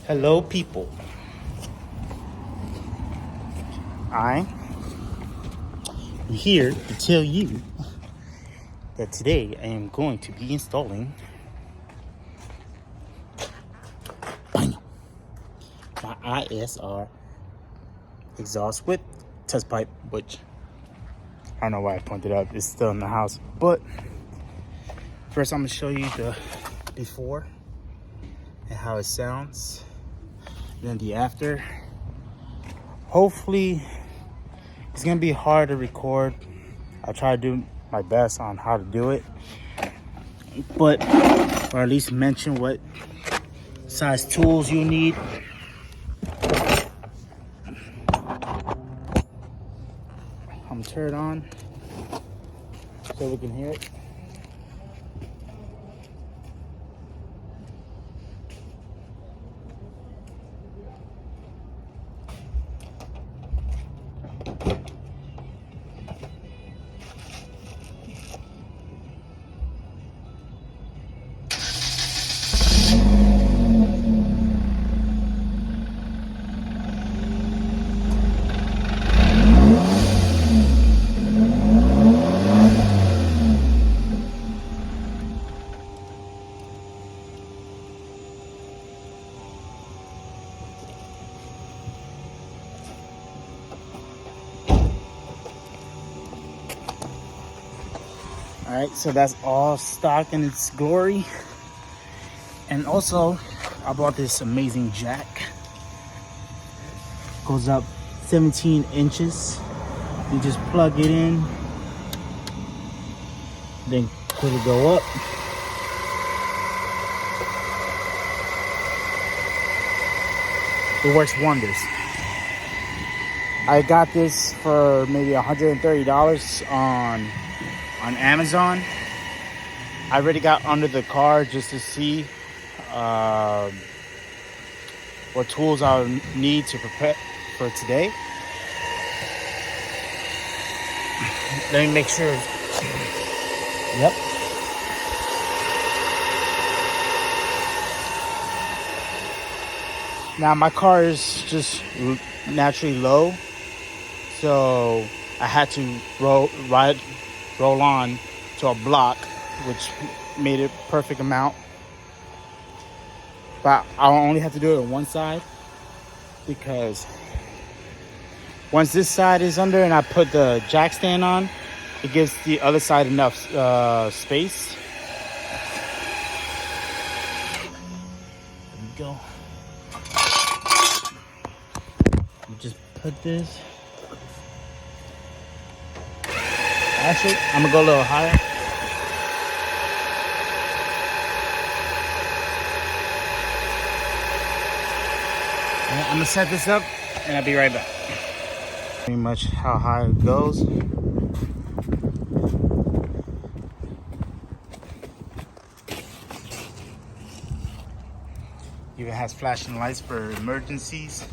Hello, people. I'm here to tell you that today I am going to be installing my ISR exhaust with test pipe, which I don't know why I pointed out. It's still in the house. But first, I'm going to show you the before and how it sounds. Then the after. Hopefully it's gonna be hard to record. I'll try to do my best on how to do it, but or at least mention what size tools you need. I'm gonna turn it on so we can hear it. All right, so that's all stock in its glory. And also, I bought this amazing jack. Goes up 17 inches. You just plug it in, then put it go up. It works wonders. I got this for maybe $130 on Amazon. I already got under the car just to see what tools I'll need to prepare for today. Let me make sure. Yep. Now my car is just naturally low, so I had to roll on to a block, which made it perfect amount. But I only have to do it on one side, because once this side is under and I put the jack stand on, it gives the other side enough space. There we go. You just put this. Actually, I'm gonna go a little higher. I'm gonna set this up and I'll be right back. Pretty much how high it goes. Even has flashing lights for emergencies.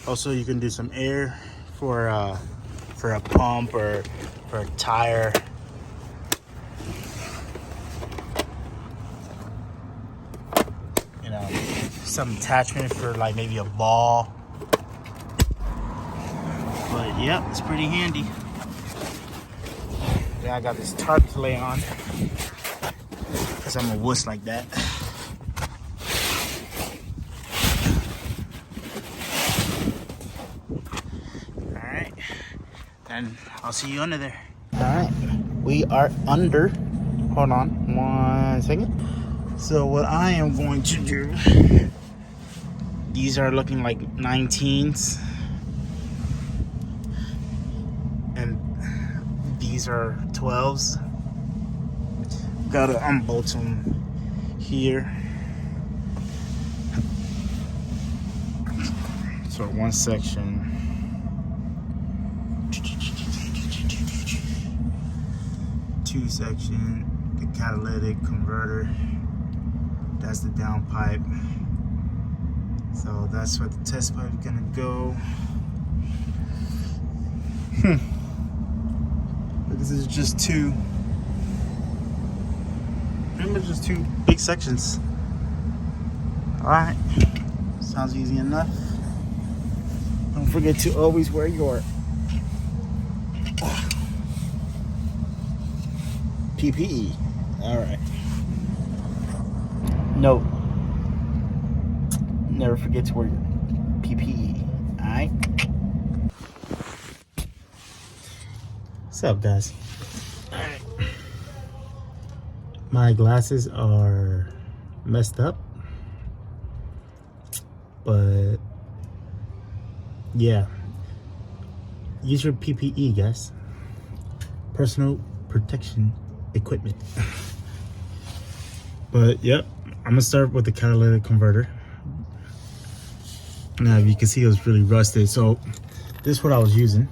Also, you can do some air for a pump or for a tire. You know, some attachment for like maybe a ball. But yeah, it's pretty handy. Yeah, I got this tarp to lay on, because I'm a wuss like that. Alright, and I'll see you under there. Alright, we are under. Hold on 1 second. So what I am going to do, these are looking like 19s, and these are 12s. Gotta unbolt them here. So one section. Two section, the catalytic converter. That's the down pipe. So that's where the test pipe is gonna go. But this is just two. Pretty much just two big sections. All right, sounds easy enough. Don't forget to always wear your PPE. All right. Note, never forget to wear your PPE. All right. What's up, guys? All right. My glasses are messed up, but yeah, use your PPE, guys. Personal protection equipment. But yep, I'm gonna start with the catalytic converter. Now, you can see it was really rusted, so this is what I was using.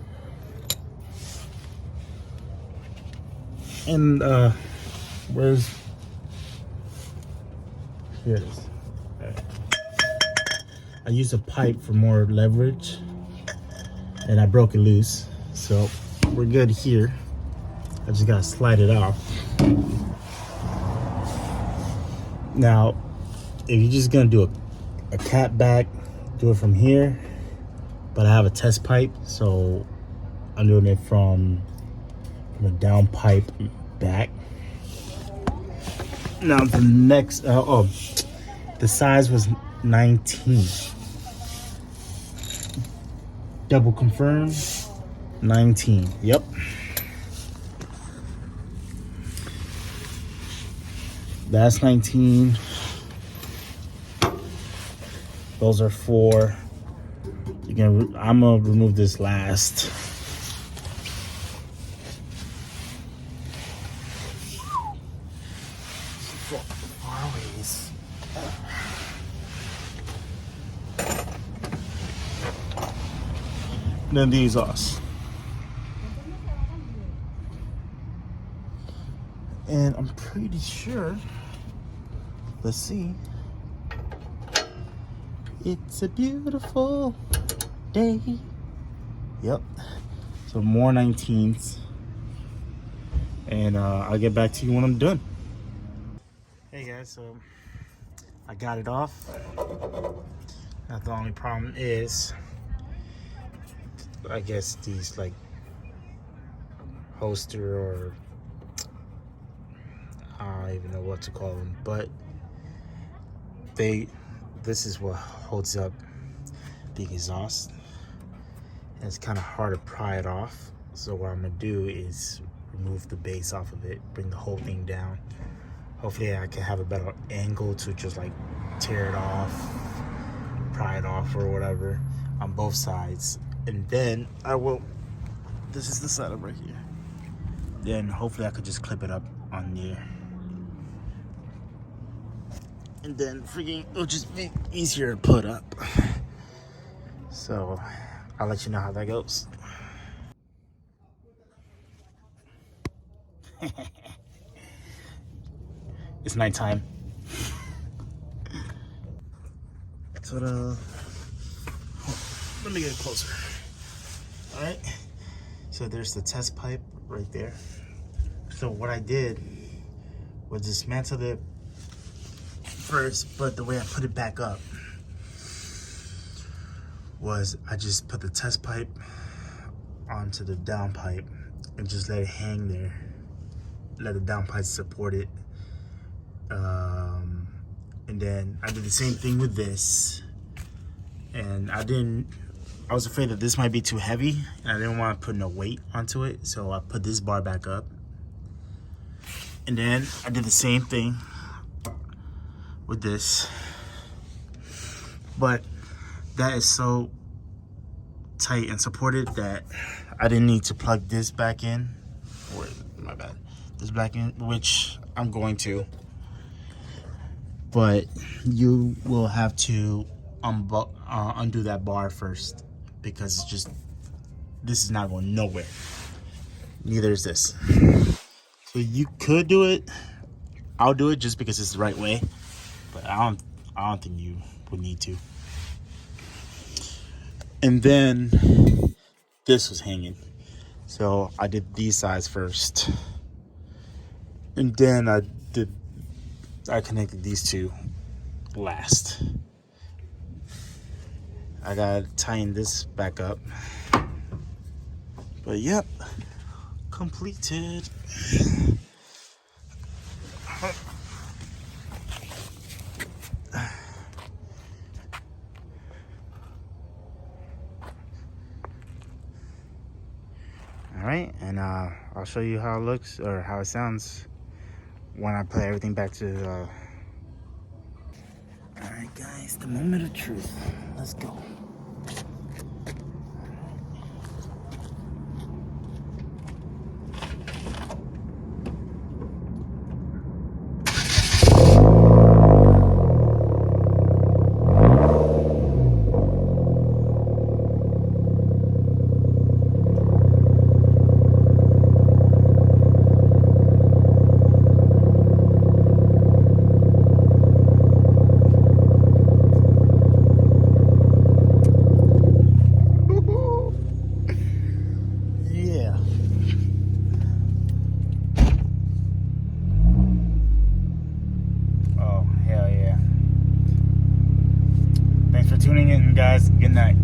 And where's, here it is. Right. I used a pipe for more leverage, and I broke it loose, so we're good here. I just gotta slide it off. Now, if you're just gonna do a cap back, do it from here, but I have a test pipe, so I'm doing it from a down pipe back. Now the next, the size was 19. Double confirm, 19, yep. That's 19. Those are 4. I'm gonna remove this last. Far ways. Then the exhaust. And I'm pretty sure, let's see, it's a beautiful day. Yep. So more 19s. And I'll get back to you when I'm done. Hey guys, so I got it off. Now the only problem is, I guess these like holster, or I don't even know what to call them, but this is what holds up the exhaust. And it's kind of hard to pry it off. So what I'm gonna do is remove the base off of it, bring the whole thing down. Hopefully I can have a better angle to just like tear it off, pry it off or whatever on both sides. And then I will, this is the setup right here. Then hopefully I could just clip it up on there. And then freaking, it'll just be easier to put up. So I'll let you know how that goes. It's nighttime. So let me get closer. All right. So there's the test pipe right there. So what I did was dismantle it first, but the way I put it back up was I just put the test pipe onto the down pipe and just let it hang there. Let the down pipe support it. And then I did the same thing with this. And I was afraid that this might be too heavy, and I didn't want to put no weight onto it, so I put this bar back up. And then I did the same thing with this. But that is so tight and supported that I didn't need to plug this back in, or my bad, this back in, which I'm going to. But you will have to undo that bar first, because it's just, this is not going nowhere. Neither is this. So you could do it. I'll do it just because it's the right way, but I don't think you would need to. And then this was hanging, so I did these sides first, and then I did I connected these two last. I gotta tighten this back up. But yep, completed. All right, and I'll show you how it looks or how it sounds when I put everything back to. All right, guys, the moment of truth. Let's go. Tuning in, guys. Good night.